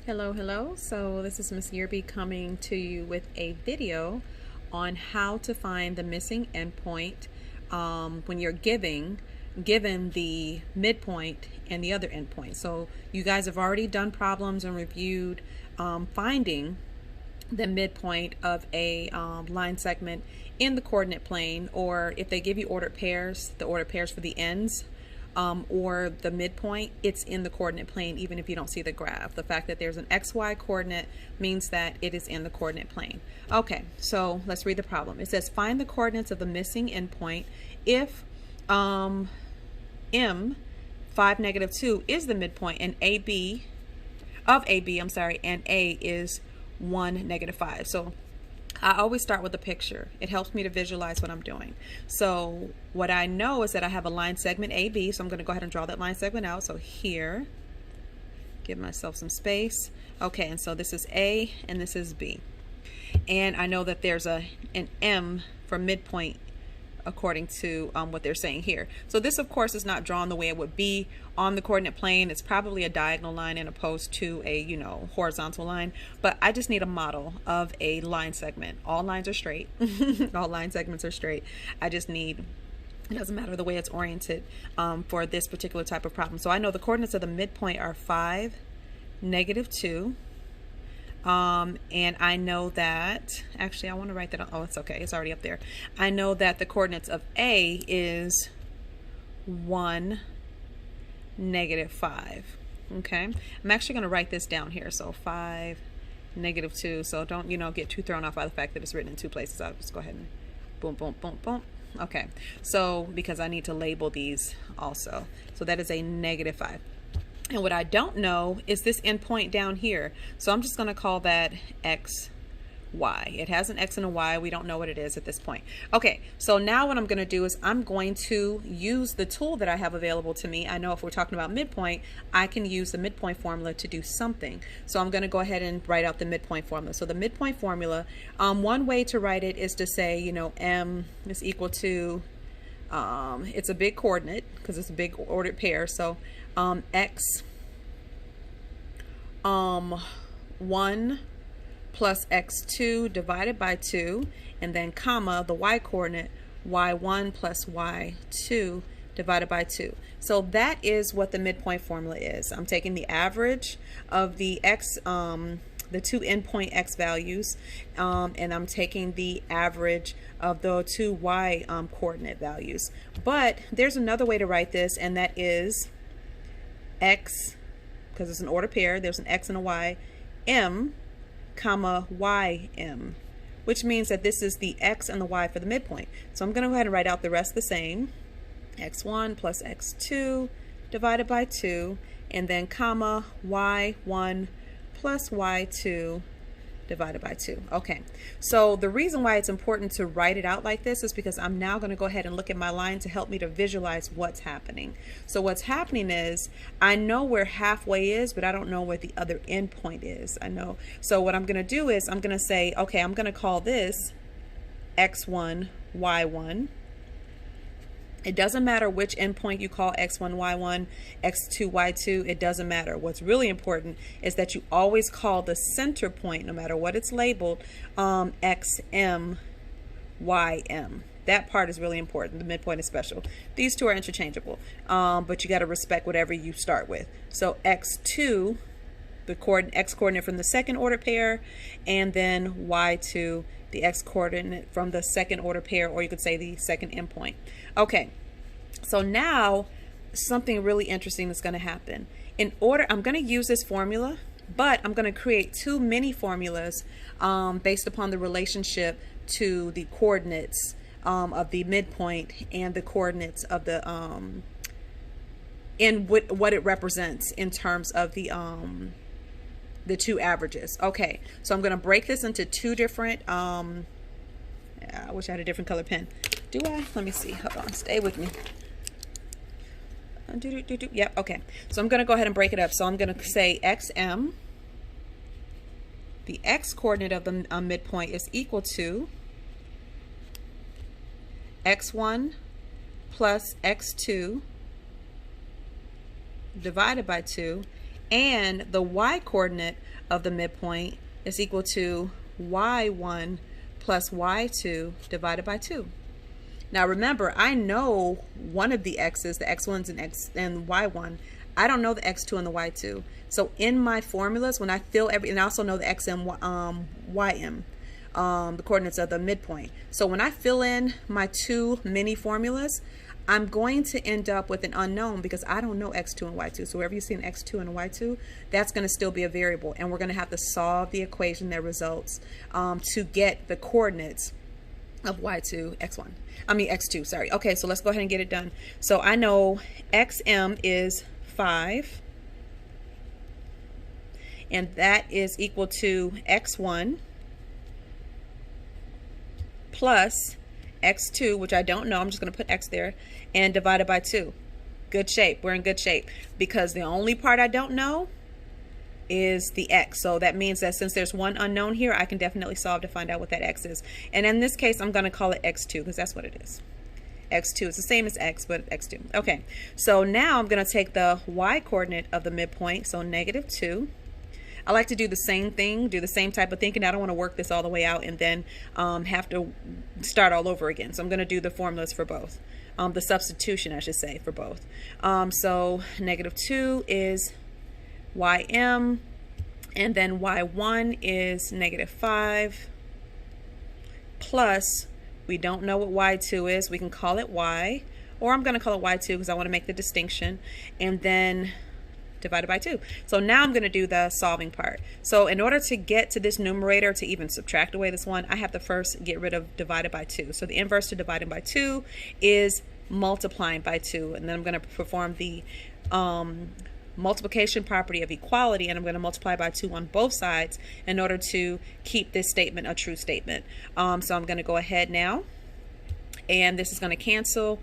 Hello. So this is Miss Yearby coming to you with a video on how to find the missing endpoint when you're given the midpoint and the other endpoint. So you guys have already done problems and reviewed finding the midpoint of a line segment in the coordinate plane, or if they give you ordered pairs, the ordered pairs for the ends or the midpoint, it's in the coordinate plane even if you don't see the graph. The fact that there's an XY coordinate means that it is in the coordinate plane. Okay, so let's read the problem. It says find the coordinates of the missing endpoint if m 5, -2 is the midpoint and AB and A is 1, -5. So I always start with a picture. It helps me to visualize what I'm doing. So what I know is that I have a line segment AB, so I'm going to go ahead and draw that line segment out. So here, give myself some space. Okay, and so this is A and this is B. And I know that there's an M for midpoint according to what they're saying here. So this, of course, is not drawn the way it would be on the coordinate plane. It's probably a diagonal line as opposed to a, horizontal line. But I just need a model of a line segment. All lines are straight. All line segments are straight. I just need, it doesn't matter the way it's oriented for this particular type of problem. So I know the coordinates of the midpoint are 5, -2. And I know that, actually I want to write that on, oh, it's okay, it's already up there. I know that the coordinates of A is 1, -5. Okay, I'm actually going to write this down here. So 5, -2. So don't, get too thrown off by the fact that it's written in two places. I'll just go ahead and boom, boom, boom, boom. Okay, so because I need to label these also. So that is a -5. And what I don't know is this endpoint down here. So I'm just going to call that X, Y. It has an X and a Y. We don't know what it is at this point. Okay, so now what I'm going to do is I'm going to use the tool that I have available to me. I know if we're talking about midpoint, I can use the midpoint formula to do something. So I'm going to go ahead and write out the midpoint formula. So the midpoint formula, one way to write it is to say, M is equal to, it's a big coordinate because it's a big ordered pair. So X 1 plus X2 divided by 2, and then comma the Y coordinate Y1 plus Y2 divided by 2. So that is what the midpoint formula is. I'm taking the average of the X, the two endpoint X values, and I'm taking the average of the two Y coordinate values. But there's another way to write this, and that is X, because it's an ordered pair, there's an X and a Y, M, comma, Y, M, which means that this is the X and the Y for the midpoint. So I'm going to go ahead and write out the rest the same. X1 plus X2 divided by 2, and then comma, Y1 plus Y2 divided by 2. Okay, so the reason why it's important to write it out like this is because I'm now going to go ahead and look at my line to help me to visualize what's happening. So what's happening is I know where halfway is, but I don't know where the other endpoint is. I know. So what I'm going to do is I'm going to say, okay, I'm going to call this X1, Y1. It doesn't matter which endpoint you call X1, Y1, X2, Y2. It doesn't matter. What's really important is that you always call the center point, no matter what it's labeled, XM, YM. That part is really important. The midpoint is special. These two are interchangeable, but you got to respect whatever you start with. So X2, the X coordinate from the second order pair, and then Y2, the X coordinate from the second order pair, or you could say the second endpoint. Okay, so now something really interesting is going to happen. In order, I'm going to use this formula, but I'm going to create two mini formulas based upon the relationship to the coordinates of the midpoint and the coordinates of the in what it represents in terms of the two averages. Okay, so I'm going to break this into two different, I wish I had a different color pen. Do I? Let me see. Hold on. Stay with me. Yep, okay. So I'm going to go ahead and break it up. So I'm going to say XM. The X coordinate of the midpoint is equal to X1 plus X2 divided by 2, and the y coordinate of the midpoint is equal to y1 plus y2 divided by 2. Now remember, I know one of the x's, the x1s and y1. I don't know the x2 and the y2. So in my formulas, when I fill and I also know the x and ym, the coordinates of the midpoint. So when I fill in my two mini formulas, I'm going to end up with an unknown because I don't know x2 and y2. So wherever you see an x2 and a y2, that's going to still be a variable. And we're going to have to solve the equation that results to get the coordinates of x2, sorry. Okay, so let's go ahead and get it done. So I know xm is 5, and that is equal to x1 plus x2, which I don't know, I'm just going to put x there, and divided by 2. Good shape. We're in good shape because the only part I don't know is the x. So that means that since there's one unknown here, I can definitely solve to find out what that x is. And in this case, I'm going to call it x2 because that's what it is. x2 is the same as x, but x2. Okay, so now I'm going to take the y coordinate of the midpoint, so -2. I like to do the same thing, do the same type of thinking. I don't want to work this all the way out and then have to start all over again. So I'm going to do the formulas for both. The substitution, I should say, for both. So -2 is ym, and then y1 is -5, plus, we don't know what y2 is. We can call it y, or I'm going to call it y2 because I want to make the distinction, and then divided by 2. So now I'm going to do the solving part. So in order to get to this numerator, to even subtract away this one, I have to first get rid of divided by 2. So the inverse to dividing by 2 is multiplying by 2, and then I'm going to perform the multiplication property of equality, and I'm going to multiply by 2 on both sides in order to keep this statement a true statement. So I'm going to go ahead now, and this is going to cancel.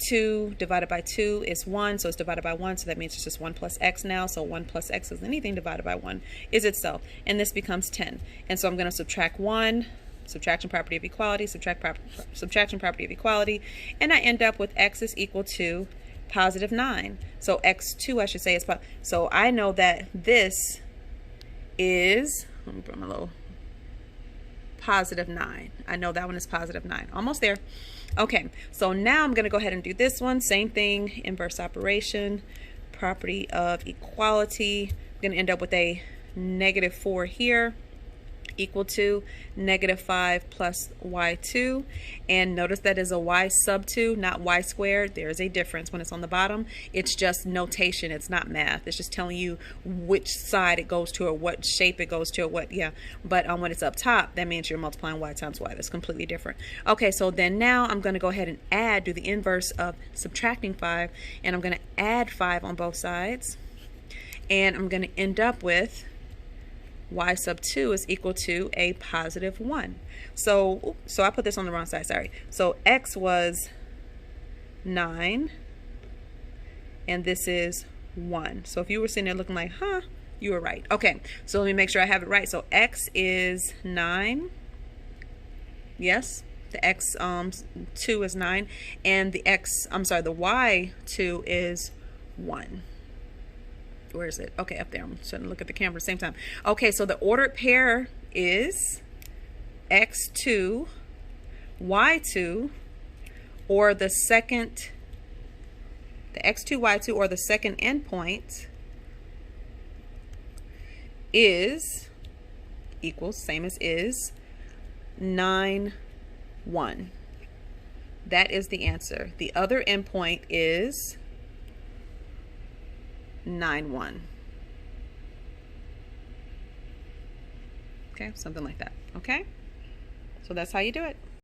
2 divided by 2 is 1, so it's divided by 1, so that means it's just 1 plus x now. So 1 plus x is anything divided by 1 is itself, and this becomes 10. And so I'm going to subtract 1, subtraction property of equality, subtraction property of equality, and I end up with x is equal to +9. So x2, I should say, is so I know that this is, let me put my little +9. I know that one is +9. Almost there. Okay, so now I'm going to go ahead and do this one. Same thing, inverse operation, property of equality. I'm going to end up with a -4 here, equal to -5 plus y2, and notice that is a y sub 2, not y squared. There's a difference when it's on the bottom. It's just notation, it's not math. It's just telling you which side it goes to or what shape it goes to or what, but when it's up top, that means you're multiplying y times y. That's completely different. Okay, so then now I'm going to go ahead and do the inverse of subtracting 5, and I'm going to add 5 on both sides, and I'm going to end up with y sub 2 is equal to a +1. So I put this on the wrong side, sorry. So x was 9, and this is 1. So if you were sitting there looking like, huh, you were right. Okay, so let me make sure I have it right. So x is 9. Yes, the x 2 is 9, and the the y2 is 1. Where is it? Okay, up there. I'm trying to look at the camera at the same time. Okay, so the ordered pair is x2, y2, or the x2, y2, or the second endpoint is equals, same as is, 9, 1. That is the answer. The other endpoint is 9, 1. Okay, something like that. Okay, so that's how you do it.